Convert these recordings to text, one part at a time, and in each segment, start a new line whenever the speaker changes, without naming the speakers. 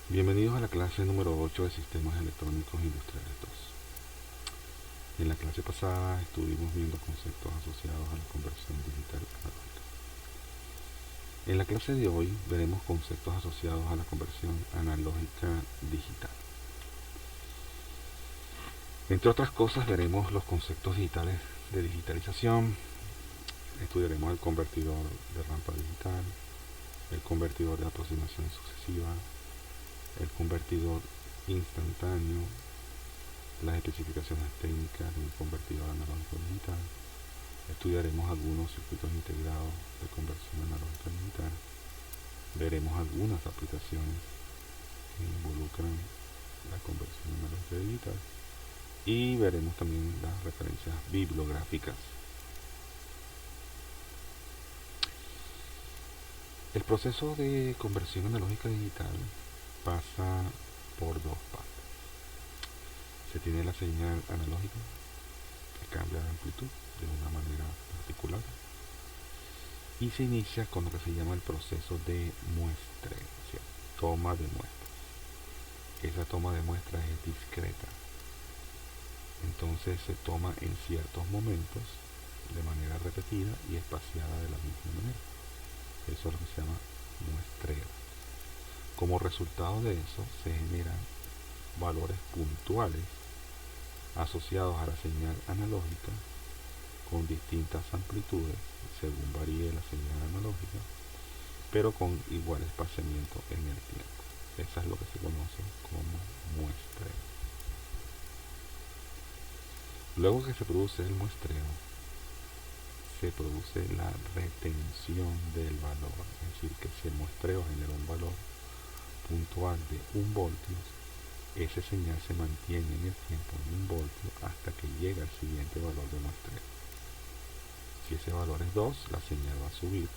Bienvenidos a la clase número 8 de Sistemas Electrónicos Industriales 2. En la clase pasada estuvimos viendo conceptos asociados a la conversión digital analógica. En la clase de hoy veremos conceptos asociados a la conversión analógica digital. Entre otras cosas veremos los conceptos digitales de digitalización, estudiaremos el convertidor de rampa digital, el convertidor de aproximación sucesiva, el convertidor instantáneo, las especificaciones técnicas de un convertidor analógico digital. Estudiaremos algunos circuitos integrados de conversión analógica digital. Veremos algunas aplicaciones que involucran la conversión analógica digital. Y veremos también las referencias bibliográficas. El proceso de conversión analógica digital pasa por dos partes. Se tiene la señal analógica que cambia de amplitud de una manera particular y se inicia con lo que se llama el proceso de muestreo, o sea, toma de muestras. Esa toma de muestras es discreta, entonces se toma en ciertos momentos de manera repetida y espaciada de la misma manera. Eso es lo que se llama muestreo. Como resultado de eso se generan valores puntuales asociados a la señal analógica con distintas amplitudes según varíe la señal analógica, pero con igual espaciamiento en el tiempo. Eso es lo que se conoce como muestreo. Luego que se produce el muestreo, se produce la retención del valor, es decir, que si el muestreo genera un valor puntual de 1 voltio, esa señal se mantiene en el tiempo en 1 voltio hasta que llega al siguiente valor de muestreo. Si ese valor es 2, la señal va a subir,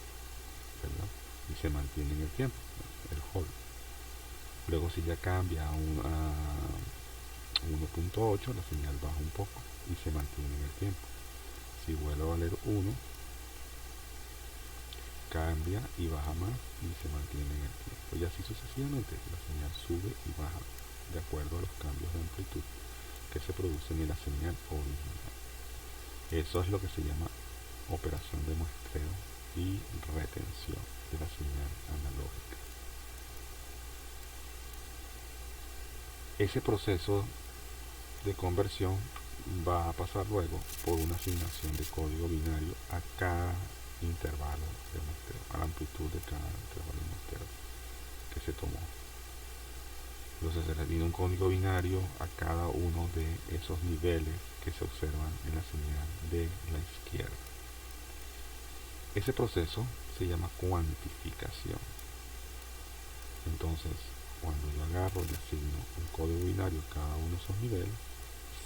¿verdad? Y se mantiene en el tiempo, el hold. Luego si ya cambia a 1.8, la señal baja un poco y se mantiene en el tiempo. Si vuelve a valer 1, cambia y baja más y se mantiene en el tiempo. Y así sucesivamente, la señal sube y baja de acuerdo a los cambios de amplitud que se producen en la señal original. Eso es lo que se llama operación de muestreo y retención de la señal analógica. Ese proceso de conversión va a pasar luego por una asignación de código binario a cada intervalo de muestreo, a la amplitud de cada intervalo de muestreo que se tomó. Entonces se le pide un código binario a cada uno de esos niveles que se observan en la señal de la izquierda. Ese proceso se llama cuantificación. Entonces, cuando yo agarro y asigno un código binario a cada uno de esos niveles,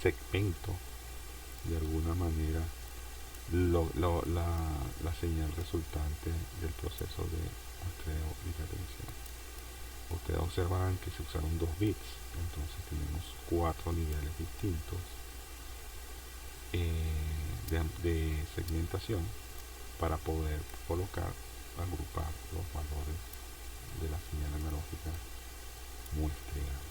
segmento de alguna manera la señal resultante del proceso de muestreo y retención. Ustedes observarán que se usaron 2 bits, entonces tenemos 4 niveles distintos de segmentación para poder agrupar los valores de la señal analógica muestreada.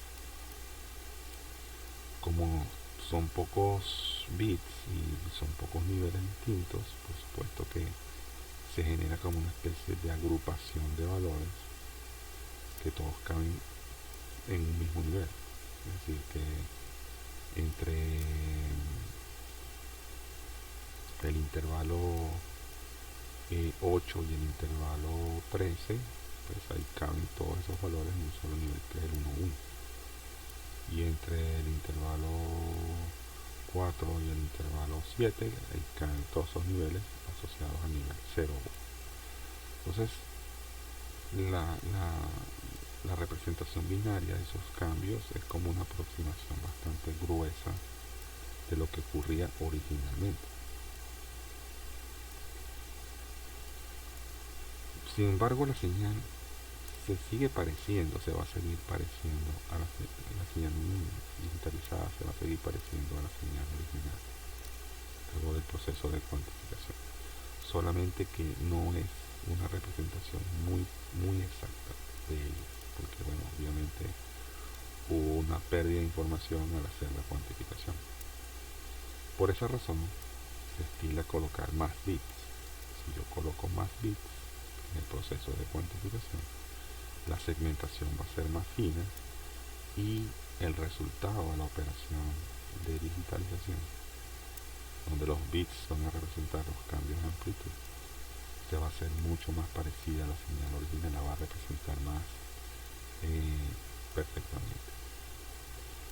Como son pocos bits y son pocos niveles distintos, por supuesto que se genera como una especie de agrupación de valores que todos caben en un mismo nivel. Es decir, que entre el intervalo 8 y el intervalo 13, pues ahí caben todos esos valores en un solo nivel, que es el 1, 1. Y entre el intervalo 4 y el intervalo 7, ahí caen todos esos niveles asociados al nivel 0, 1. Entonces, la representación binaria de esos cambios es como una aproximación bastante gruesa de lo que ocurría originalmente. Sin embargo, la señal se sigue pareciendo, se va a seguir pareciendo a la señal digitalizada, se va a seguir pareciendo a la señal original luego del proceso de cuantificación, solamente que no es una representación muy exacta de ella, porque bueno, obviamente una pérdida de información al hacer la cuantificación. Por esa razón se estila colocar más bits. Si yo coloco más bits en el proceso de cuantificación, la segmentación va a ser más fina y el resultado de la operación de digitalización, donde los bits van a representar los cambios de amplitud, se va a hacer mucho más parecida a la señal original, la va a representar más perfectamente.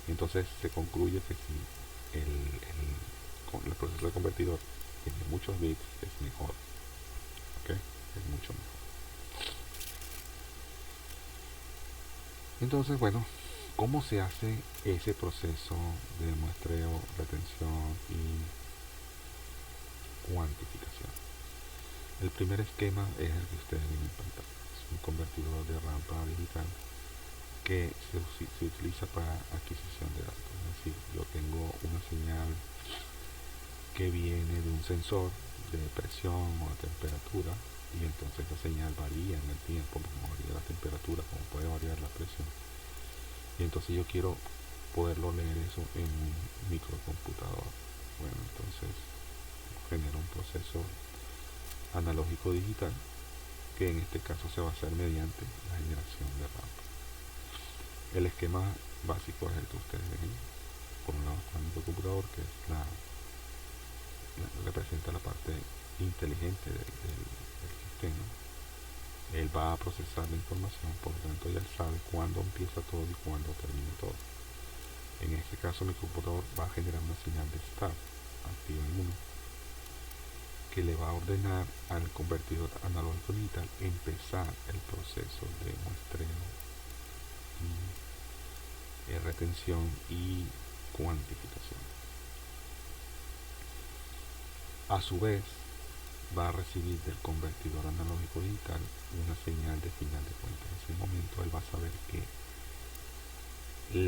Entonces se concluye que si el proceso de convertidor tiene muchos bits, es mejor. ¿Ok? Es mucho mejor. Entonces, bueno, ¿cómo se hace ese proceso de muestreo, retención y cuantificación? El primer esquema es el que ustedes ven en pantalla. Es un convertidor de rampa digital que se utiliza para adquisición de datos. Es decir, yo tengo una señal que viene de un sensor de presión o de temperatura, y entonces la señal varía en el tiempo, como varía la temperatura, como puede variar la presión. Y entonces yo quiero poderlo leer eso en un microcomputador. Bueno, entonces genera un proceso analógico digital que en este caso se va a hacer mediante la generación de rampa. El esquema básico es el que ustedes ven. Por un lado está el microcomputador, que es representa la parte inteligente del sistema. Él va a procesar la información, por lo tanto ya sabe cuándo empieza todo y cuándo termina todo. En este caso mi computador va a generar una señal de start activa en 1, que le va a ordenar al convertidor analógico digital empezar el proceso de muestreo y retención y cuantificación. A su vez, va a recibir del convertidor analógico digital una señal de final de cuenta. En ese momento él va a saber que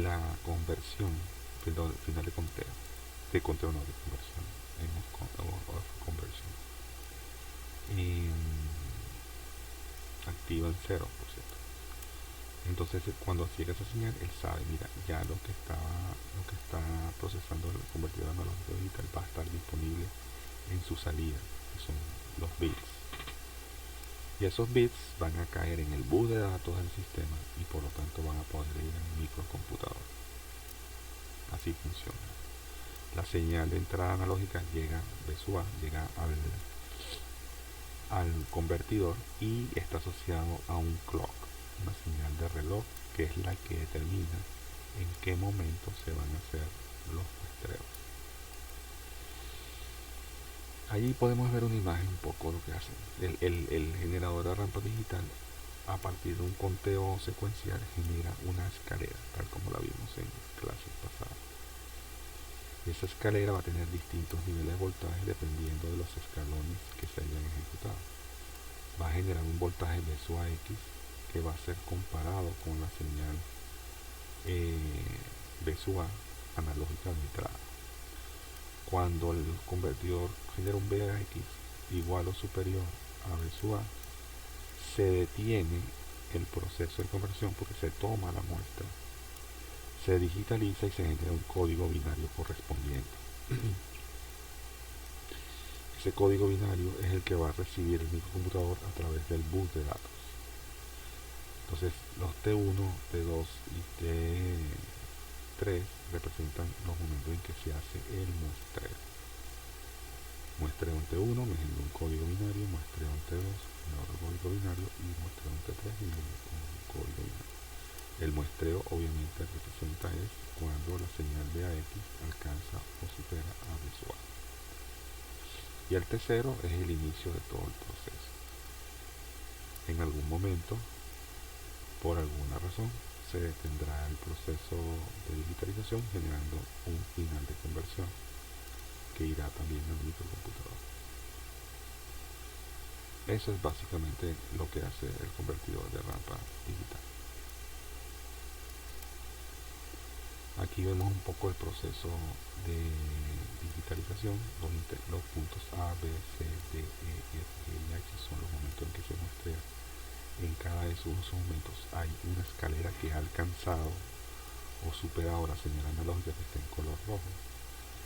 la conversión, perdón, final de conteo no, de conversión, o conversión, activa en 0, por cierto. Entonces cuando llega esa señal, él sabe, mira, ya lo que está procesando el convertidor analógico digital va a estar disponible en su salida, que son los bits. Y esos bits van a caer en el bus de datos del sistema y por lo tanto van a poder ir al microcomputador. Así funciona. La señal de entrada analógica llega al convertidor y está asociado a un clock, una señal de reloj que es la que determina en qué momento se van a hacer los muestreos. Allí podemos ver una imagen un poco lo que hace. El generador de rampa digital, a partir de un conteo secuencial, genera una escalera, tal como la vimos en clases pasadas. Esa escalera va a tener distintos niveles de voltaje dependiendo de los escalones que se hayan ejecutado. Va a generar un voltaje B sub A X que va a ser comparado con la señal B sub A analógica de entrada. Cuando el convertidor genera un BAX igual o superior a B sub A, se detiene el proceso de conversión porque se toma la muestra, se digitaliza y se genera un código binario correspondiente. Ese código binario es el que va a recibir el microcomputador a través del bus de datos. Entonces los T1, T2 y T3 representan los momentos en que se hace el muestreo. Muestreo en T1 me genera un código binario, muestreo en T2 me otro código binario y muestreo en T3 y me un código binario. El muestreo obviamente representa es cuando la señal de AX alcanza o supera a B sub A. Y el T0 es el inicio de todo el proceso. En algún momento, por alguna razón, se detendrá el proceso de digitalización generando un final de conversión que irá también al microcomputador. Eso es básicamente lo que hace el convertidor de rampa digital. Aquí vemos un poco el proceso de digitalización, los puntos A, B, C, D, E, F, G y H son los momentos en que se muestrea. En cada de esos momentos hay una escalera que ha alcanzado o superado la señal analógica que está en color rojo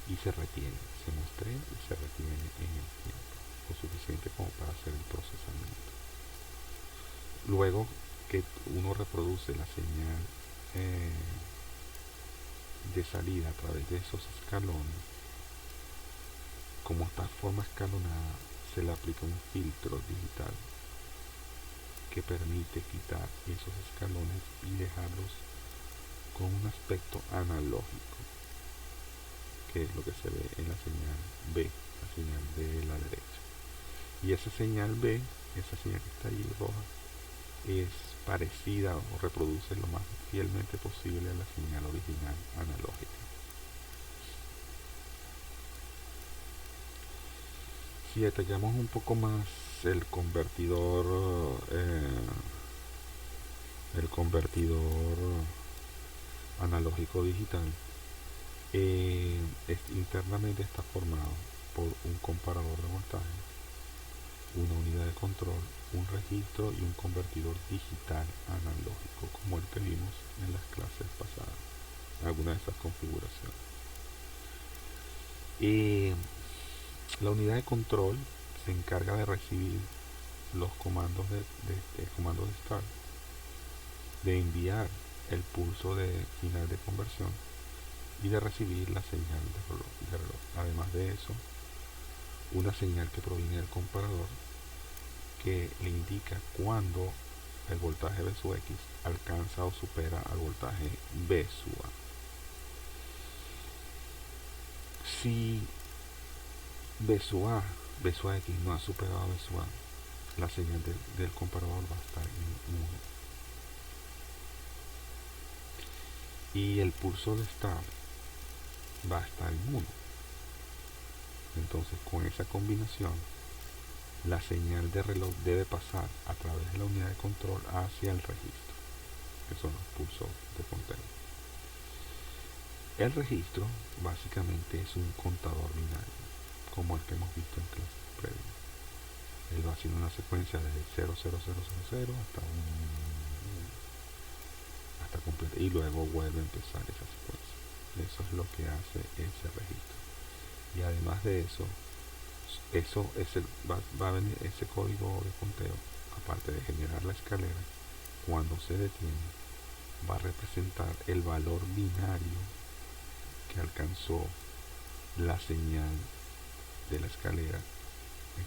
y se retiene, se muestrea y se retiene en el tiempo, lo suficiente como para hacer el procesamiento. Luego que uno reproduce la señal de salida a través de esos escalones, como está forma escalonada, se le aplica un filtro digital que permite quitar esos escalones y dejarlos con un aspecto analógico, que es lo que se ve en la señal B, la señal de la derecha. Y esa señal B, esa señal que está ahí roja, es parecida o reproduce lo más fielmente posible a la señal original analógica. Si detallamos un poco más el convertidor analógico digital, internamente está formado por un comparador de voltaje, una unidad de control, un registro y un convertidor digital analógico, como el que vimos en las clases pasadas, alguna de esas configuraciones. La unidad de control se encarga de recibir los comandos de start, de enviar el pulso de final de conversión y de recibir la señal de reloj. Además de eso, una señal que proviene del comparador que le indica cuando el voltaje V sub X alcanza o supera al voltaje V sub A. Si V sub X no ha superado a V sub A, la señal del comparador va a estar en 1 y el pulso de start va a estar en 1. Entonces, con esa combinación, la señal de reloj debe pasar a través de la unidad de control hacia el registro, que son los pulsos de conteo. El registro básicamente es un contador binario, como el que hemos visto en clases previas. Él va haciendo una secuencia desde 00000 hasta completa, y luego vuelve a empezar esa secuencia. Eso es lo que hace ese registro. Y además de eso, va a venir ese código de conteo, aparte de generar la escalera, cuando se detiene, va a representar el valor binario que alcanzó la señal de la escalera,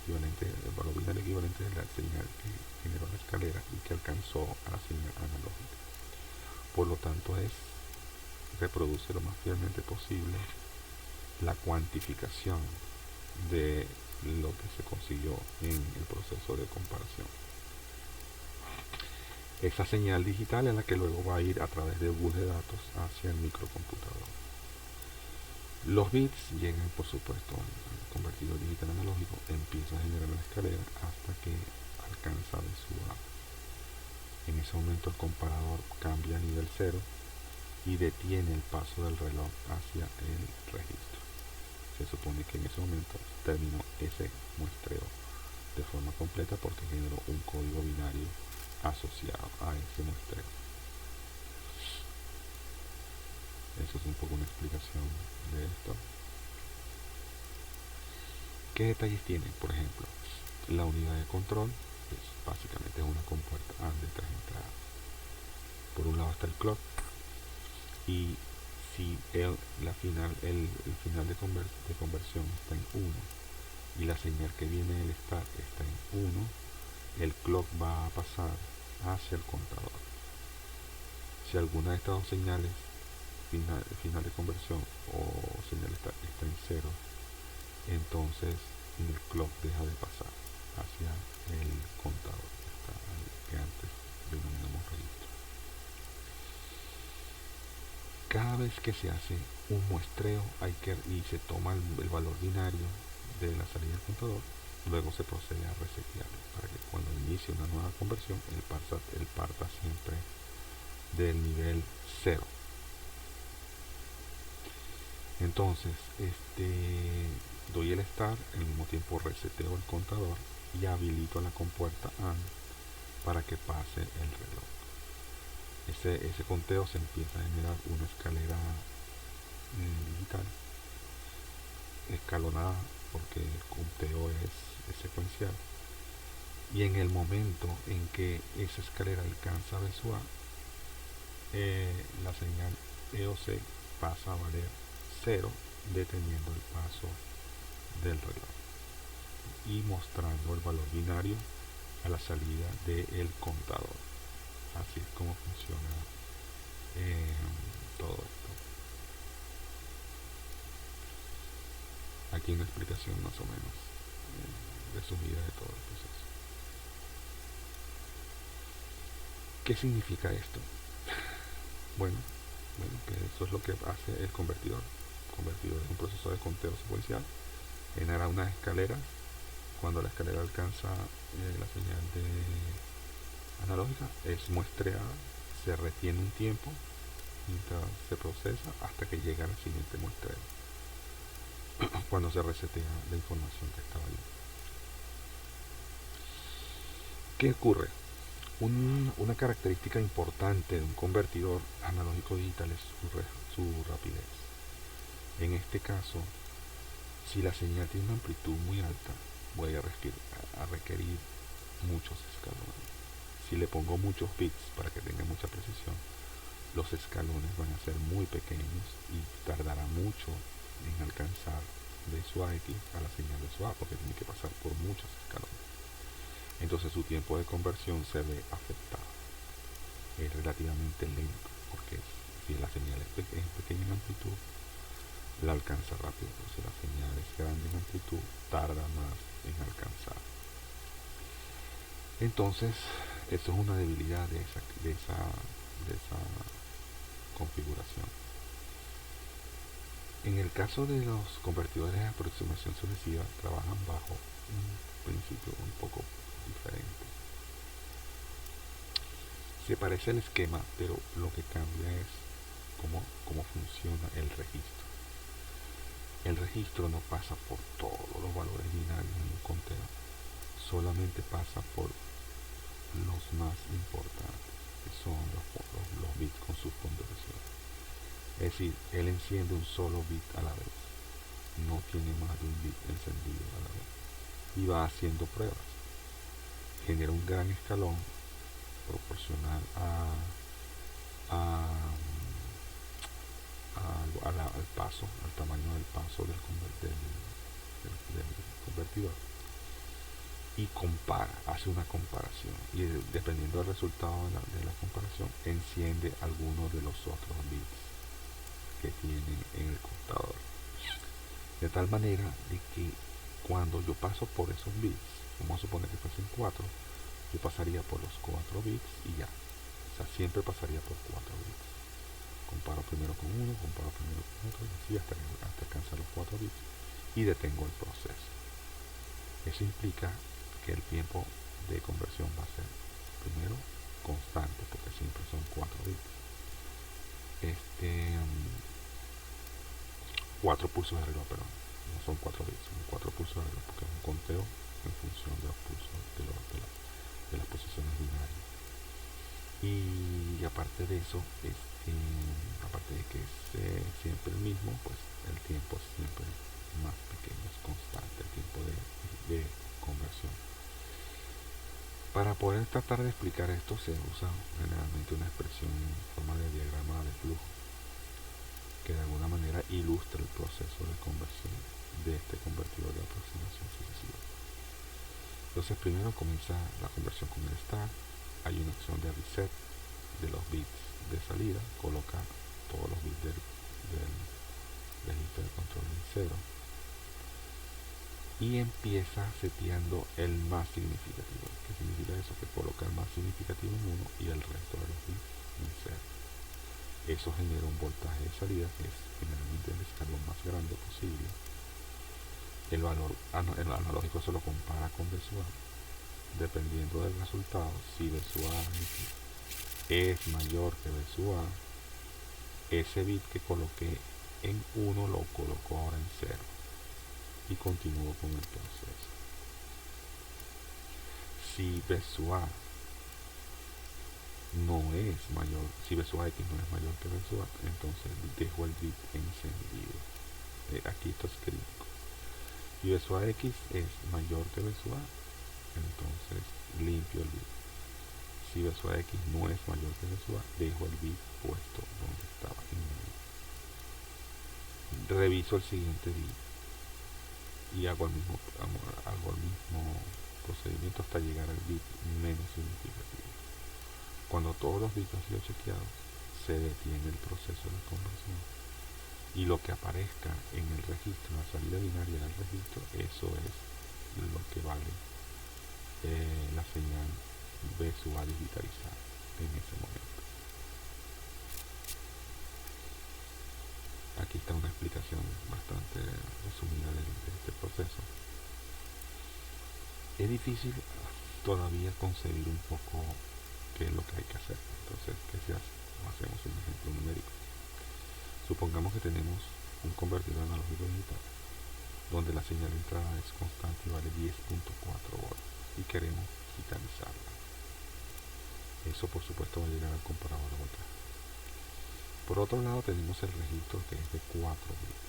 el valor binario equivalente de la señal que generó la escalera y que alcanzó a la señal analógica. Por lo tanto, reproduce lo más fielmente posible la cuantificación de lo que se consiguió en el proceso de comparación. Esa señal digital es la que luego va a ir a través de bus de datos hacia el microcomputador. Los bits llegan, por supuesto, al convertidor digital analógico, empieza a generar la escalera hasta que alcanza V sub A. En ese momento el comparador cambia a nivel 0 y detiene el paso del reloj hacia el registro. Se supone que en ese momento terminó ese muestreo de forma completa porque generó un código binario asociado a ese muestreo. Eso es un poco una explicación de esto. ¿Qué detalles tiene? Por ejemplo, la unidad de control, pues básicamente es una compuerta de 3 entradas. Por un lado está el clock, y si el final de conversión está en 1 y la señal que viene del start está en 1, el clock va a pasar hacia el contador. Si alguna de estas dos señales, final de conversión o señal está en 0, entonces el clock deja de pasar hacia el contador, que antes denominamos registro. Cada vez que se hace un muestreo y se toma el valor binario de la salida del contador, luego se procede a resetearlo para que cuando inicie una nueva conversión él parta siempre del nivel 0. Entonces doy el start, al mismo tiempo reseteo el contador y habilito la compuerta AND para que pase el reloj. ese conteo se empieza a generar una escalera digital escalonada, porque el conteo es secuencial, y en el momento en que esa escalera alcanza a BSU A, la señal EOC pasa a valer 0, deteniendo el paso del reloj y mostrando el valor binario a la salida del contador. Así es como funciona todo esto. Aquí una explicación más o menos resumida de todo el proceso. ¿Qué significa esto? Bueno, que eso es lo que hace el convertidor. El convertidor es un proceso de conteo secuencial, genera unas escaleras. Cuando la escalera alcanza la señal analógica, es muestreada, se retiene un tiempo mientras se procesa hasta que llega al siguiente muestreo, cuando se resetea la información que estaba ahí. ¿Qué ocurre? Una característica importante de un convertidor analógico digital es su rapidez. En este caso, si la señal tiene una amplitud muy alta, voy a requerir muchos escalones. Si le pongo muchos bits para que tenga mucha precisión, los escalones van a ser muy pequeños y tardará mucho en alcanzar de su A X a la señal de su A, porque tiene que pasar por muchos escalones. Entonces su tiempo de conversión se ve afectado. Es relativamente lento, porque si la señal es pequeña en amplitud, la alcanza rápido, pero si la señal es grande en amplitud, tarda más en alcanzar. Entonces, eso es una debilidad de esa configuración. En el caso de los convertidores de aproximación sucesiva, trabajan bajo un principio un poco diferente. Se parece al esquema, pero lo que cambia es cómo funciona el registro. El registro no pasa por todos los valores binarios en un conteo, solamente pasa por los más importantes, que son los bits con sus ponderaciones. Es decir, él enciende un solo bit a la vez, no tiene más de un bit encendido a la vez, y va haciendo pruebas. Genera un gran escalón proporcional al paso, al tamaño del paso del convertidor, y hace una comparación, y dependiendo del resultado de la comparación, enciende algunos de los otros bits que tiene en el contador, de tal manera de que cuando yo paso por esos bits, vamos a suponer que fuesen 4, yo pasaría por los 4 bits y ya. O sea, siempre pasaría por 4 bits. Comparo primero con uno, comparo primero con otro, y así hasta alcanzar los 4 bits, y detengo el proceso. Eso implica que el tiempo de conversión va a ser, primero, constante, porque siempre son 4 bits. 4 pulsos de reloj, perdón. No son 4 bits, son 4 pulsos de reloj, porque es un conteo en función de los pulsos de las posiciones binarias. Y aparte de eso, aparte de que es siempre el mismo, pues el tiempo es siempre más pequeño, es constante el tiempo de conversión. Para poder tratar de explicar esto se usa generalmente una expresión en forma de diagrama de flujo, que de alguna manera ilustra el proceso de conversión de este convertidor de aproximación sucesiva. Entonces primero comienza la conversión con el start, hay una acción de reset de los bits de salida, coloca todos los bits del registro de control en 0 y empieza seteando el más significativo. ¿Qué significa eso? Que coloca el más significativo en 1 y el resto de los bits en 0. Eso genera un voltaje de salida que es generalmente el escalón más grande posible. El valor analógico se lo compara con BSU A. Dependiendo del resultado, si BSU A es mayor que BSU A, ese bit que coloqué en 1 lo coloco ahora en 0 y continúo con el proceso. Si BSU A no es mayor, si B sub A X no es mayor que B sub A, entonces dejo el bit encendido. Aquí esto es crítico. Y B sub A X es mayor que B sub A, entonces limpio el bit. Si B sub A X no es mayor que B sub A, dejo el bit puesto donde estaba en medio. Reviso el siguiente bit y hago el mismo procedimiento hasta llegar al bit menos significativo. Cuando todos los bits han sido chequeados, se detiene el proceso de conversión y lo que aparezca en el registro, en la salida binaria del registro, eso es lo que vale la señal B sub A digitalizada en ese momento. Aquí está una explicación bastante resumida de este proceso. Es difícil todavía concebir un poco qué es lo que hay que hacer. Entonces, ¿qué se hace? Hacemos un ejemplo numérico. Supongamos que tenemos un convertidor analógico digital donde la señal de entrada es constante y vale 10.4 volts y queremos digitalizarla. Eso por supuesto va a llegar al comparador de voltaje. Por otro lado tenemos el registro que es de 4 bits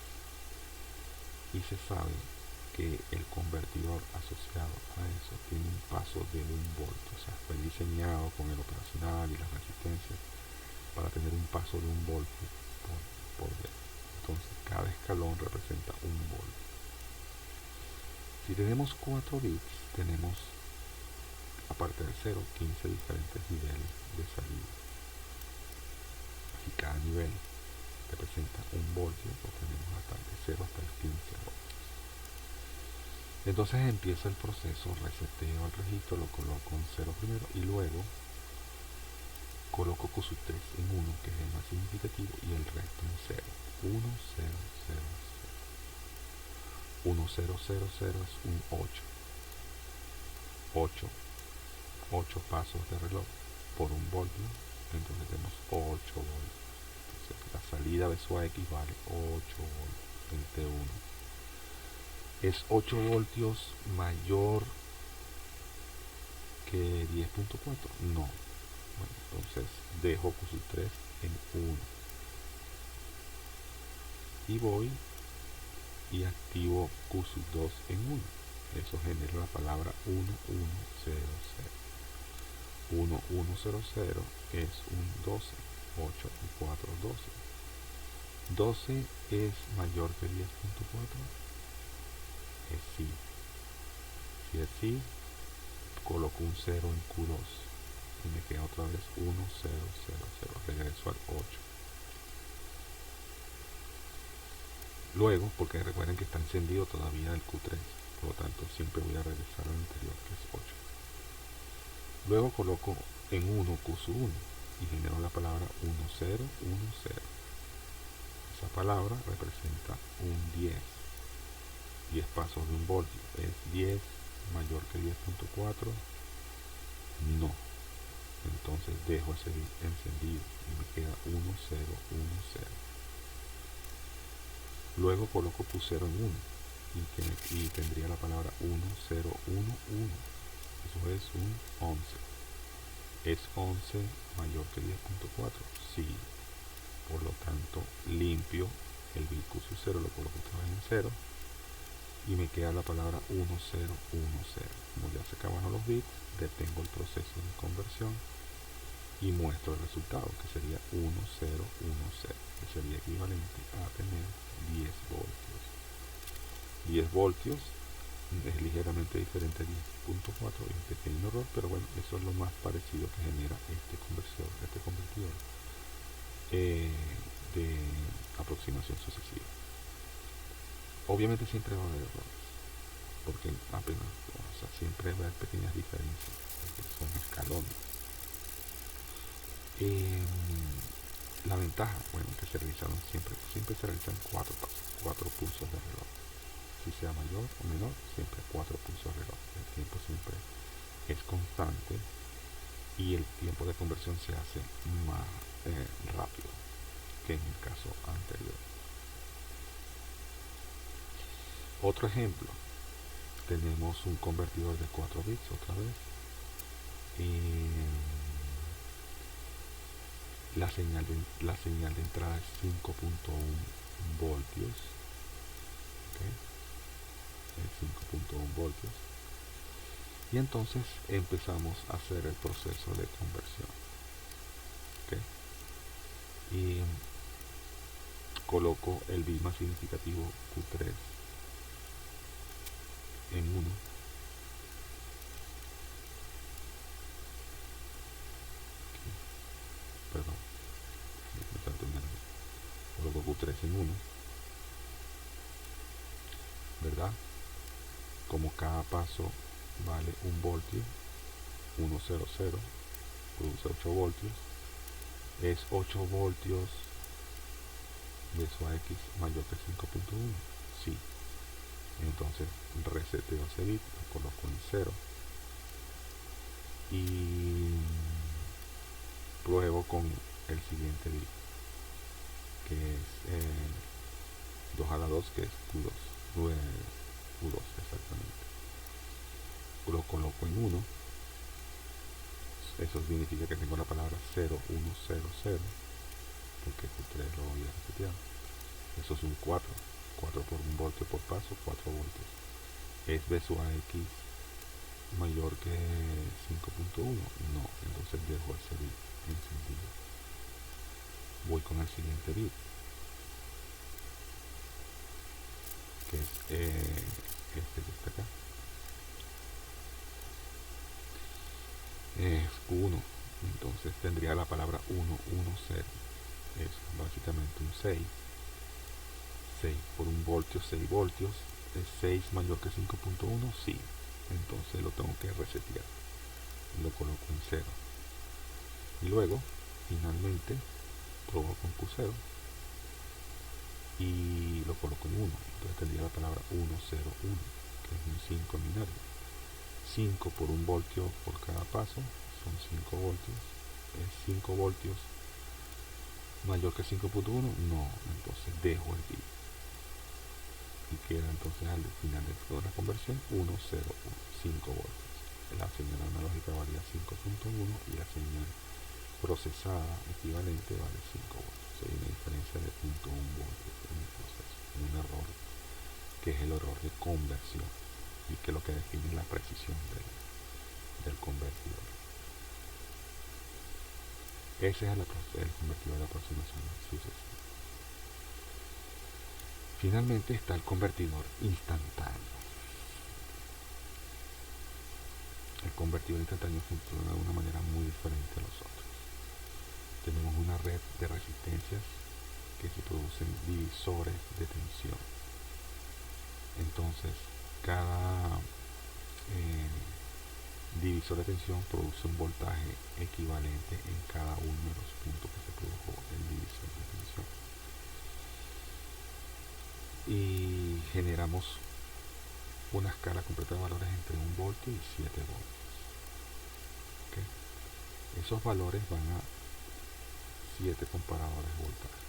y se sabe que el convertidor asociado a eso tiene un paso de 1 volt, o sea, fue diseñado con el operacional y las resistencias para tener un paso de 1 volt por bit. Entonces cada escalón representa 1 volt. Si tenemos 4 bits, tenemos, aparte del 0, 15 diferentes niveles de salida. Si cada nivel representa 1 voltio, pues tenemos hasta de 0 hasta el 15 voltios. Entonces empieza el proceso, reseteo el registro, lo coloco en 0 primero y luego coloco Q sub 3 en 1, que es el más significativo, y el resto en 0. 1, 0, 0, 0. 1, 0, 0, 0 es un 8. 8 pasos de reloj por 1 voltio, entonces tenemos 8 voltios. Entonces la salida de su X vale 8 voltios en T1. ¿Es 8 voltios mayor que 10.4? No. Bueno, entonces dejo Q sub 3 en 1 y voy y activo Q sub 2 en 1. Eso genera la palabra 1100. 1100 es un 12. 8 y 4, 12. 12 es mayor que 10.4. Es sí. Si es sí, coloco un 0 en Q2 y me queda otra vez 1, 0, 0, 0. Regreso al 8. Luego, porque recuerden que está encendido todavía el Q3, por lo tanto siempre voy a regresar al anterior, que es 8. Luego coloco en 1 Q sub 1 y genero la palabra 10, 10. Esa palabra representa un 10. 10 pasos de 1 voltio. ¿Es 10 mayor que 10.4? No. Entonces dejo ese bit encendido y me queda 10, 10. Luego coloco Q0 en 1 y tendría la palabra 1011. Eso es un 11. ¿Es 11 mayor que 10.4? Sí. Por lo tanto, limpio el bit Q sub 0, lo coloco otra vez en 0 y me queda la palabra 1010. Como ya se acabaron los bits, detengo el proceso de conversión y muestro el resultado, que sería 1010, que sería equivalente a tener 10 voltios. 10 voltios es ligeramente diferente a 10.4, es un pequeño error, pero bueno, eso es lo más parecido que genera este convertidor de aproximación sucesiva. Obviamente siempre va a haber errores, porque apenas, o sea, siempre va a haber pequeñas diferencias, porque son escalones. La ventaja, bueno, que se realizaron siempre se realizan 4 pasos, 4 pulsos de reloj. Si sea mayor o menor, siempre 4 pulsos de reloj. El tiempo siempre es constante y el tiempo de conversión se hace más rápido que en el caso anterior. Otro ejemplo, tenemos un convertidor de 4 bits otra vez. La señal de entrada es 5.1 voltios. ¿Okay? Es 5.1 voltios. Y entonces empezamos a hacer el proceso de conversión. ¿Okay? Y coloco el bit más significativo Q3 en 1. Perdón, coloco Q3 en 1, ¿verdad? Como cada paso vale 1 voltio, 100 produce 8 voltios, es 8 voltios de su X mayor que 5.1, sí. Entonces reseteo ese bit, lo coloco en 0 y pruebo con el siguiente bit, que es 2 a la 2, que es Q2, Q2 exactamente. Lo coloco en 1, eso significa que tengo la palabra 0, 1, 0, 0, porque Q3 lo voy a resetear. Eso es un 4 por 1 voltio por paso, 4 voltios. ¿Es B sub AX mayor que 5.1? No, entonces dejo ese bit encendido. Voy con el siguiente bit, que es este que está acá. Es Q1, entonces tendría la palabra 1, 1, 0. Es básicamente un 6. 6 por 1 voltio, 6 voltios. ¿Es 6 mayor que 5.1? Sí. Entonces lo tengo que resetear. Lo coloco en 0. Y luego, finalmente, pruebo con Q0 y lo coloco en 1. Entonces tendría la palabra 1, 0, 1, que es un 5 en binario. 5 por 1 voltio por cada paso son 5 voltios. ¿Es 5 voltios mayor que 5.1? No. Entonces dejo el bit. Y queda entonces al final de toda la conversión 1, 0, 1, 5 voltios. La señal analógica varía 5.1 y la señal procesada equivalente vale 5 voltios. Hay una diferencia de 0.1 voltios en el proceso. Un error que es el error de conversión y que es lo que define la precisión del convertidor. Ese es el convertidor de aproximación sucesiva. Finalmente está el convertidor instantáneo. El convertidor instantáneo funciona de una manera muy diferente a los otros. Tenemos una red de resistencias que se producen divisores de tensión. Entonces, cada divisor de tensión produce un voltaje equivalente en cada uno de los puntos que se produjo el divisor de tensión. Y generamos una escala completa de valores entre 1 voltio y 7 voltios. ¿Okay? Esos valores van a 7 comparadores de voltaje.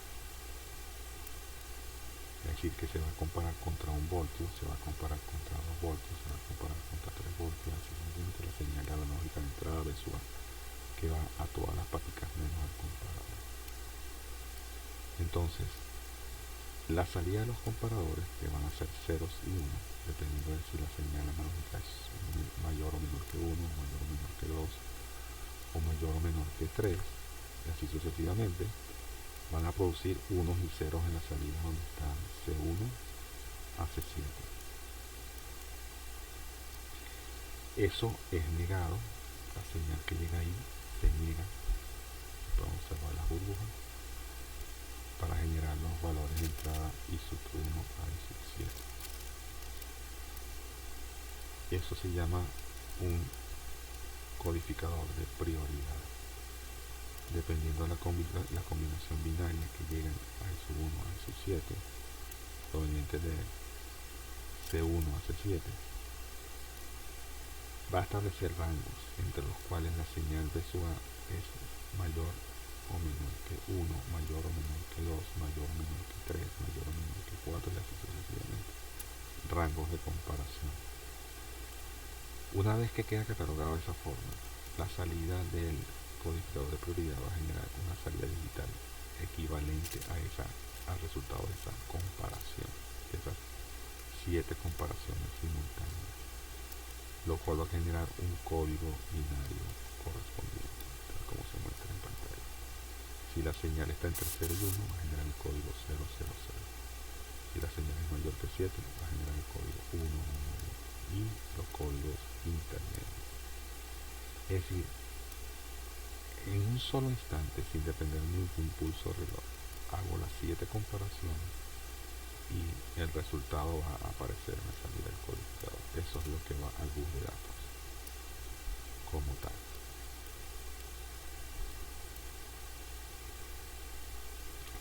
Es decir, que se va a comparar contra 1 voltio, se va a comparar contra 2 voltios, se va a comparar contra 3 voltios, así simplemente la señal analógica de entrada visual que va a todas las paticas menos al comparador. Entonces, la salida de los comparadores, que van a ser ceros y 1, dependiendo de si la señal analógica es mayor o menor que 1, mayor o menor que 2, o mayor o menor que 3, y así sucesivamente, van a producir unos y ceros en la salida donde están C1 a C7. Eso es negado, la señal que llega ahí se niega. Vamos a observar las burbujas para generar los valores de entrada I sub 1 a I sub 7. Eso se llama un codificador de prioridad. Dependiendo de la combinación binaria que llegan a I sub 1 a I sub 7, proveniente de C1 a C7, va a establecer rangos entre los cuales la señal B sub A es mayor o menor que 1, mayor o menor que 2, mayor o menor que 3, mayor o menor que 4 y así sucesivamente. Rangos de comparación. Una vez que queda catalogado de esa forma, la salida del codificador de prioridad va a generar una salida digital equivalente al resultado de esa comparación, de esas 7 comparaciones simultáneas, lo cual va a generar un código binario correspondiente, tal como se muestra en pantalla. Si la señal está entre 0 y 1, va a generar el código 000. Si la señal es mayor que 7, va a generar el código 1, 1, 1 y los códigos intermedios. Es decir, en un solo instante, sin depender de ningún pulso reloj, hago las 7 comparaciones y el resultado va a aparecer en la salida del codificador. Eso es lo que va al bus de datos como tal.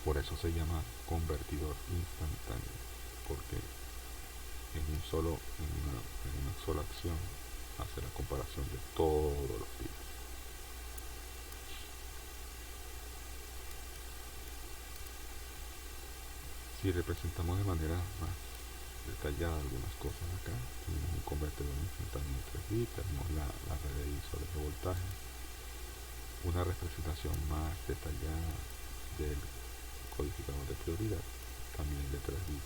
Por eso se llama convertidor instantáneo, porque en una sola acción hace la comparación de todos los bits. Si representamos de manera más detallada algunas cosas acá, tenemos un convertidor instantáneo de 3 bits, tenemos la red de divisores de voltaje, una representación más detallada del codificador de prioridad, también de 3 bits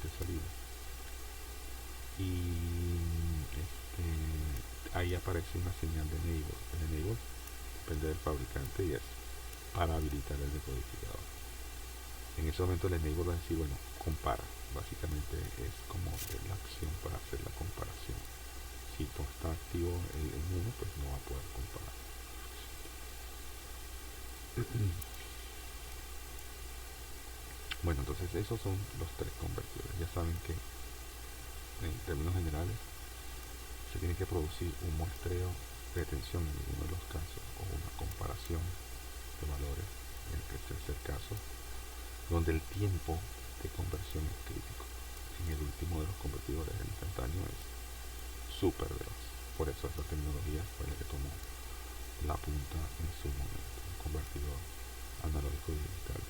de salida, y ahí aparece una señal de enable. El enable depende del fabricante y es para habilitar el decodificador. En ese momento el enable va a decir, bueno, compara. Básicamente es como la acción para hacer la comparación. Si no está activo en uno, pues no va a poder comparar. Bueno, entonces esos son los 3 convertidores. Ya saben que en términos generales se tiene que producir un muestreo de tensión en alguno de los casos o una comparación de valores en el tercer caso, donde el tiempo de conversión es crítico. En el último de los convertidores, el instantáneo, es súper veloz. Por eso esa tecnología fue la que tomó la punta en su momento, un convertidor analógico y digital.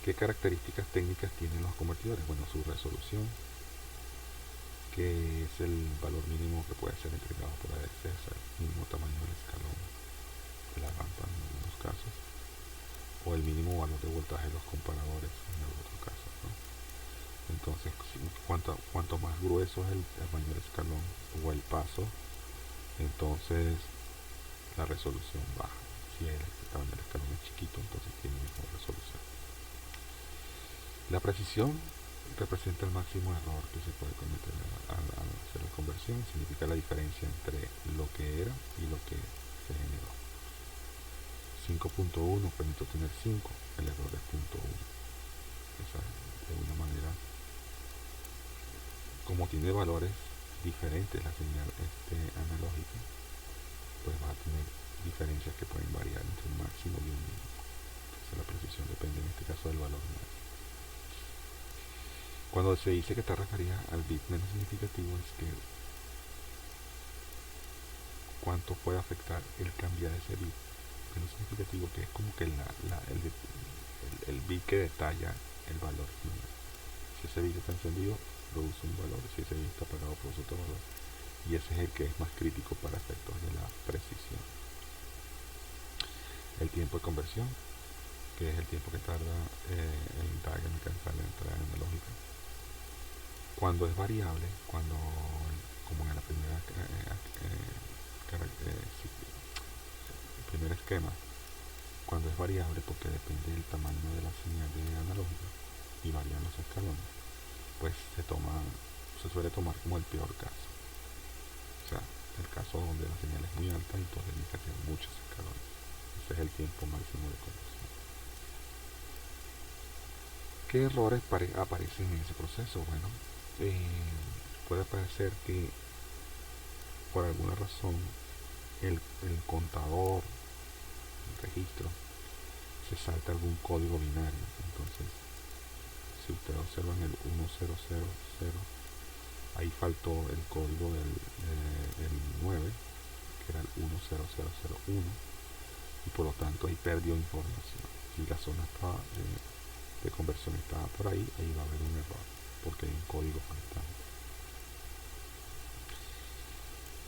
¿Qué características técnicas tienen los convertidores? Bueno, su resolución, que es el valor mínimo que puede ser entregado por ADC, es el mínimo tamaño del escalón de la rampa en algunos casos, o el mínimo valor de voltaje de los comparadores en el otro caso, ¿no? Entonces, cuanto más grueso es el tamaño del escalón o el paso, entonces la resolución baja. Si el tamaño del escalón es chiquito, entonces tiene mejor resolución. La precisión representa el máximo error que se puede cometer al hacer la conversión. Significa la diferencia entre lo que era y lo que se generó. 5.1 permite obtener 5, el error es 0.1. Esa, de una manera, como tiene valores diferentes la señal analógica, pues va a tener diferencias que pueden variar entre un máximo y un mínimo. Entonces la precisión depende en este caso del valor máximo. Cuando se dice que está referida al bit menos significativo, es que cuánto puede afectar el cambiar ese bit menos significativo, que es como que el bit que detalla el valor final. Si ese bit está encendido, produce un valor; si ese bit está apagado, produce otro valor. Y ese es el que es más crítico para efectos de la precisión. El tiempo de conversión, que es el tiempo que tarda el DAG en alcanzar la entrada analógica. Cuando es variable, como en la primera el primer esquema, cuando es variable porque depende del tamaño de la señal analógica y varían los escalones, pues se suele tomar como el peor caso. O sea, el caso donde la señal es muy alta y entonces necesita hacer muchos escalones. Ese es el tiempo máximo de conversión. ¿Qué errores aparecen en ese proceso? Bueno, puede parecer que por alguna razón el contador, el registro, se salta algún código binario. Entonces, si ustedes observan el 1000, ahí faltó el código del 9, que era el 10001, y por lo tanto ahí perdió información. Si la zona de conversión estaba por ahí va a haber un error, porque hay un código faltante.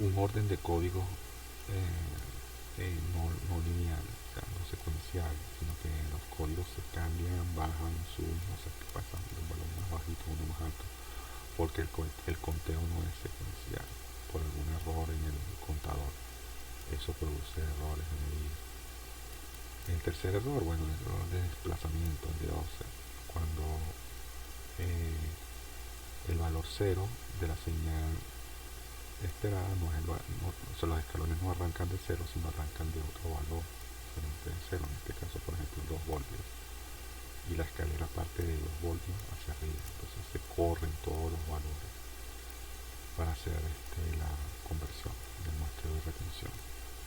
un orden de código no lineal, o sea, no secuencial, sino que los códigos se cambian, bajan, suben, o sea, que pasan de un valor más bajito a uno más alto, porque el conteo no es secuencial, por algún error en el contador. Eso produce errores de medida. El tercer error, bueno, el error de desplazamiento de offset, cuando el valor cero de la señal esperada o sea, los escalones no arrancan de cero, sino arrancan de otro valor diferente de cero, en este caso por ejemplo 2 voltios, y la escalera parte de 2 voltios hacia arriba, entonces se corren todos los valores para hacer la conversión del muestreo de retención.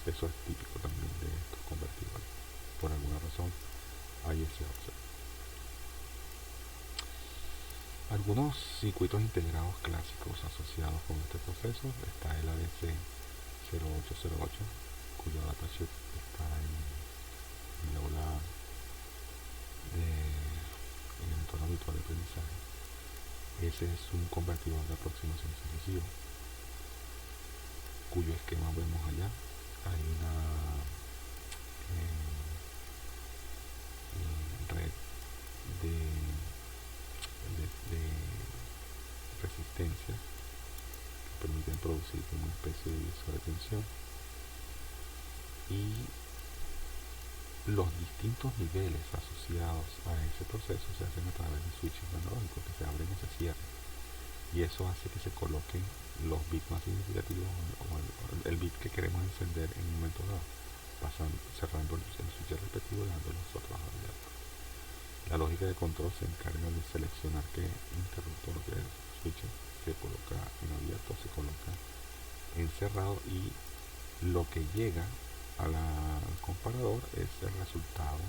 Eso es típico también de estos convertidores, por alguna razón hay ese offset. Algunos circuitos integrados clásicos asociados con este proceso está el ADC 0808, cuyo datasheet está en el aula en el entorno virtual de aprendizaje. Ese es un convertidor de aproximación sucesiva, cuyo esquema vemos allá. Hay una red de resistencias que permiten producir una especie de visor de tensión, y los distintos niveles asociados a ese proceso se hacen a través de switches analógicos que se abren o se cierran, y eso hace que se coloquen los bits más significativos o el bit que queremos encender en un momento dado, cerrando el switch respectivo y dejando los otros abiertos. La lógica de control se encarga de seleccionar qué interruptor, qué switch se coloca en abierto, se coloca en cerrado, y lo que llega al comparador es el resultado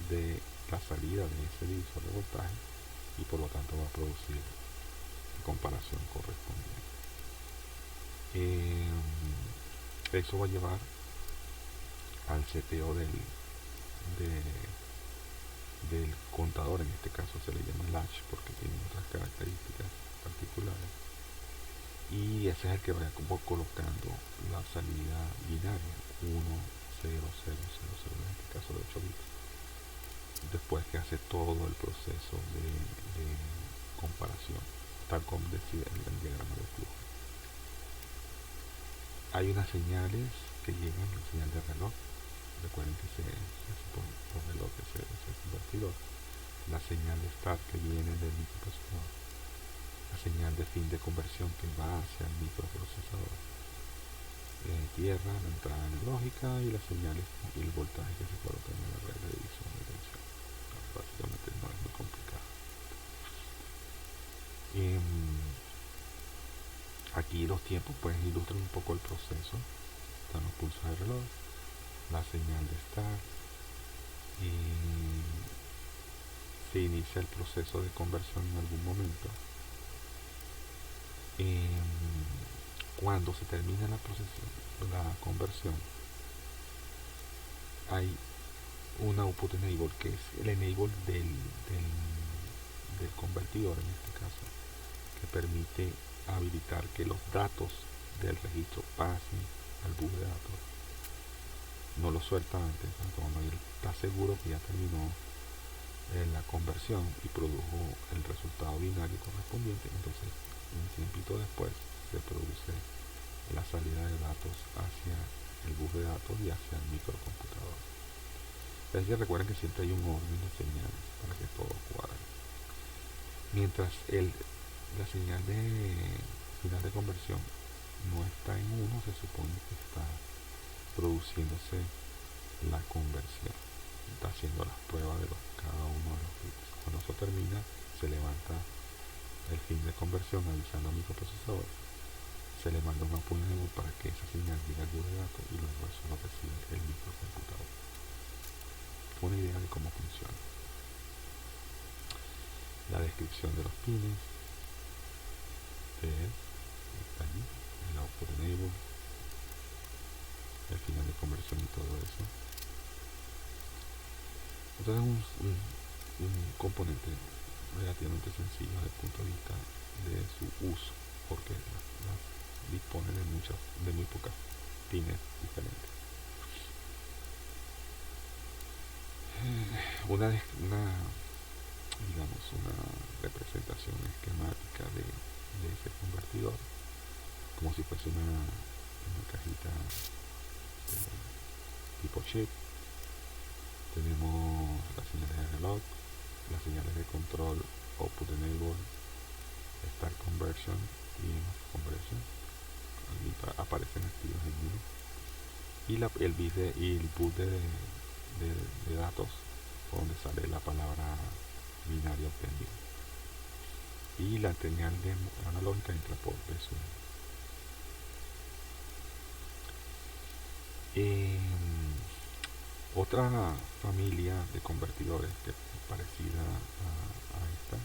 de la salida de ese divisor de voltaje, y por lo tanto va a producir la comparación correspondiente. Eso va a llevar al seteo del contador. En este caso se le llama latch porque tiene otras características particulares, y ese es el que va colocando la salida binaria 1, 0, 0, 0, 0, en este caso de 8 bits, después que hace todo el proceso de comparación, tal como decía el diagrama de flujo. Hay unas señales que llegan, la señal de reloj, recuerden que se hace por reloj ese convertidor, la señal de start que viene del microprocesador, la señal de fin de conversión que va hacia el microprocesador, tierra, la entrada analógica, y las señales y el voltaje que se coloca en la red de división de tensión. Básicamente no es muy complicado. Aquí los tiempos pues ilustran un poco el proceso. Están los pulsos de reloj, la señal de start, y se inicia el proceso de conversión en algún momento. Cuando se termina la conversión, hay un output enable, que es el enable del convertidor en este caso, que permite habilitar que los datos del registro pasen al bus de datos. No lo suelta antes, cuando él está seguro que ya terminó la conversión y produjo el resultado binario correspondiente, entonces un tiempito después se produce la salida de datos hacia el bus de datos y hacia el microcomputador. Es decir, recuerden que siempre hay un orden de señales para que todo cuadre. Mientras la señal de final de conversión no está en 1, se supone que está produciéndose la conversión, está haciendo las pruebas de cada uno de los bits. Cuando eso termina, se levanta el fin de conversión avisando al microprocesador, se le manda una puñalada para que esa señal llegue al bus de datos, y luego eso lo recibe el microcomputador. Una idea de cómo funciona. La descripción de los pines está allí, el output enable, el final de conversión y todo eso. Entonces un componente relativamente sencillo desde el punto de vista de su uso, porque dispone de muy pocas pines diferentes. Una representación esquemática de ese convertidor, como si fuese una cajita tipo chip. Tenemos las señales de reloj, las señales de control, output enable, start conversion y off conversion, aparecen activos en uno, y el boot de datos, donde sale la palabra binario obtenido, y la señal analógica entra por B1. Otra familia de convertidores que es parecida a esta,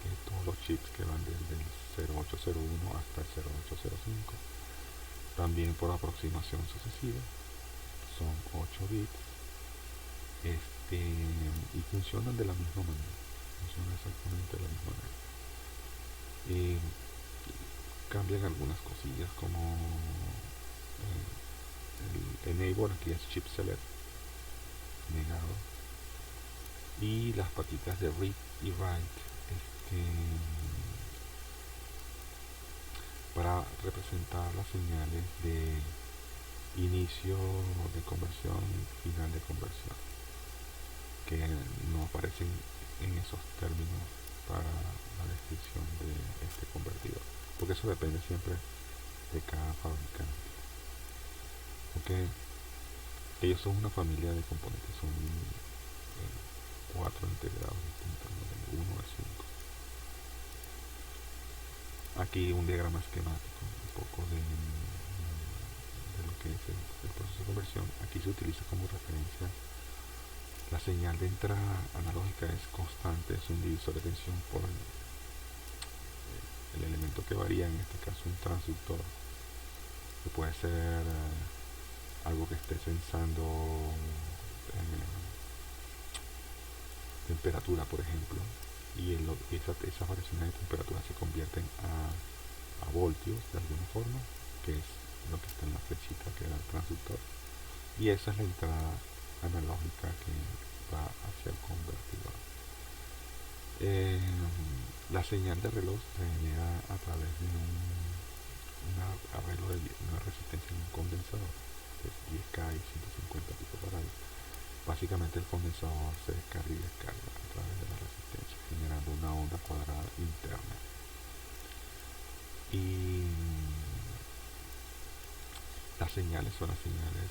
que todos los chips que van desde el 0801 hasta el 0805, también por aproximación sucesiva, son 8 bits, y funcionan de la misma manera, funcionan exactamente de la misma manera. Cambian algunas cosillas, como el enable, aquí es chip select negado, y las patitas de read y write, para representar las señales de inicio de conversión y final de conversión, que no aparecen en esos términos para la descripción de este convertidor, porque eso depende siempre de cada fabricante. Porque ellos son una familia de componentes, son 4 integrados distintos, del 1 al 5. Aquí un diagrama esquemático, un poco de lo que es el proceso de conversión. Aquí se utiliza como referencia la señal de entrada analógica, es constante, es un divisor de tensión por el elemento que varía, en este caso un transductor, que puede ser algo que esté sensando temperatura, por ejemplo, y esas variaciones de temperatura se convierten a voltios de alguna forma, que es lo que está en la flechita que da el transductor, y esa es la entrada analógica que va hacia el convertidor. La señal de reloj se genera a través de una resistencia en un condensador, que es 10K y 150 picofarads. Básicamente el condensador se descarga y descarga a través de la resistencia, generando una onda cuadrada interna. Y las señales son las señales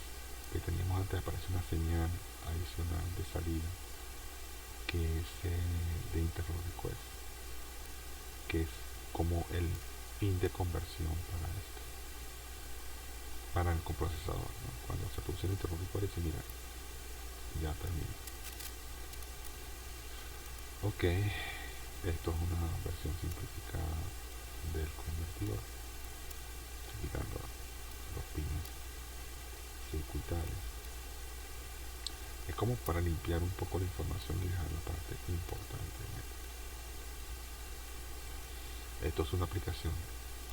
que teníamos antes. Aparece una señal adicional de salida, que es de interrupt request, que es como el fin de conversión para el coprocesador, ¿no? Cuando se produce el interrupt request, dice, mira, ya termina. Ok, esto es una versión simplificada del convertidor, explicando los pines circuitales. Es como para limpiar un poco la información y dejar la parte importante. Esto es una aplicación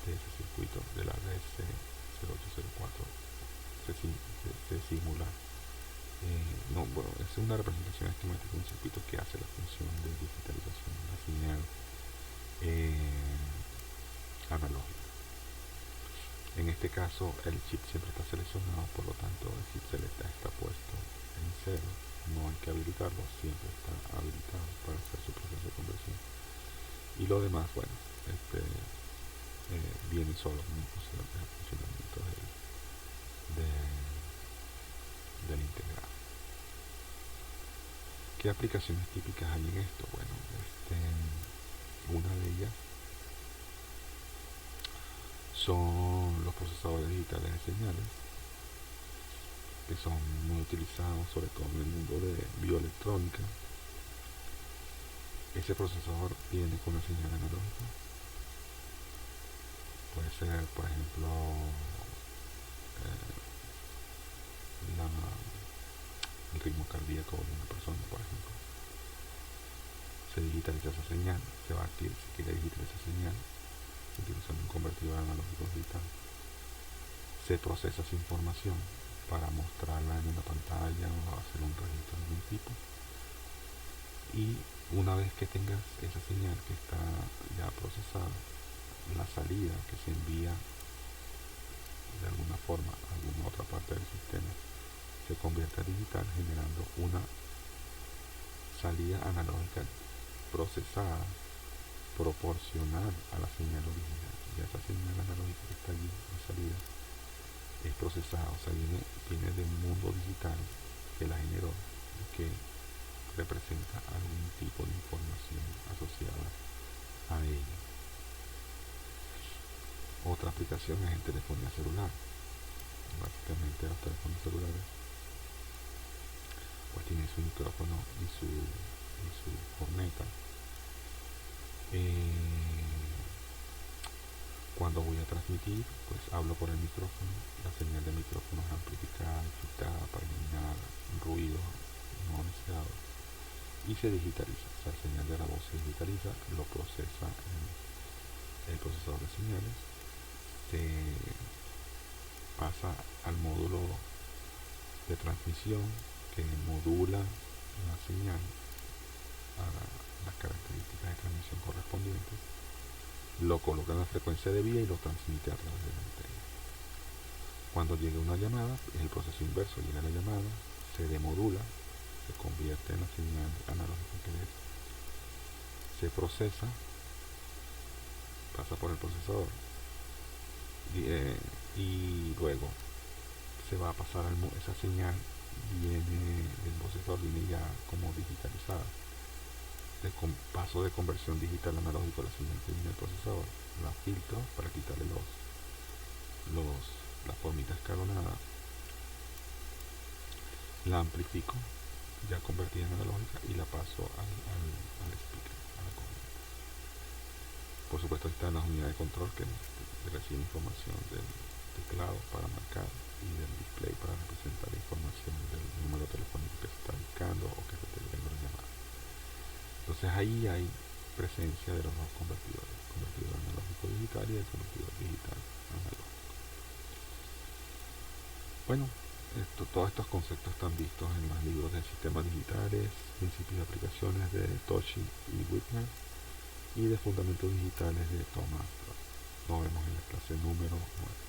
de ese circuito de la RS0804. Se simula. Es una representación esquemática de un circuito que hace la función de digitalización de la señal analógica. En este caso el chip siempre está seleccionado, por lo tanto el chip select está puesto en 0, no hay que habilitarlo, siempre está habilitado para hacer su proceso de conversión, y lo demás, bueno, viene solo como el funcionamiento del integrado. ¿Qué aplicaciones típicas hay en esto? Bueno, una de ellas son los procesadores digitales de señales, que son muy utilizados sobre todo en el mundo de bioelectrónica. Ese procesador viene con una señal analógica. Puede ser, por ejemplo, el ritmo cardíaco de una persona, por ejemplo. Se digitaliza esa señal, se quiere digitalizar esa señal utilizando un convertidor analógico digital. se procesa esa información para mostrarla en una pantalla o hacer un registro de algún tipo. Y una vez que tengas esa señal que está ya procesada, la salida que se envía de alguna forma a alguna otra parte del sistema se convierte a digital, generando una salida analógica procesada proporcional a la señal original. Y esa señal analógica que está allí, la salida, es procesada, o sea, viene de un mundo digital que la generó y que representa algún tipo de información asociada a ella. Otra aplicación es en telefonía celular. Básicamente los teléfonos celulares pues tienen su micrófono y su corneta. Cuando voy a transmitir, pues hablo por el micrófono. La señal de micrófono es amplificada, filtrada para eliminar ruido no deseado y se digitaliza. O sea, la señal de la voz se digitaliza, lo procesa el procesador de señales, se pasa al módulo de transmisión que modula la señal a las características de transmisión correspondientes, lo coloca en la frecuencia debida y lo transmite a través de la antena. Cuando llegue una llamada, es el proceso inverso, llega la llamada, se demodula, se convierte en la señal analógica que es, se procesa, pasa por el procesador y luego se va a pasar esa señal, viene del procesador, viene ya como digitalizada, de paso de conversión digital analógico, la señal que viene del procesador, la filtro para quitarle la formita escalonada, la amplifico ya convertida en analógica y la paso al speaker, a la corneta. Por supuesto están las unidades de control que reciben información del teclado para marcar y del display para representar información del número telefónico que se está buscando o que se está llegando la llamada. Entonces ahí hay presencia de los dos convertidor analógico digital y el convertidor digital analógico. Bueno, todos estos conceptos están vistos en los libros de sistemas digitales, principios de aplicaciones de Toshi y Whitmer y de fundamentos digitales de Thomas. Nos vemos en la clase número 9.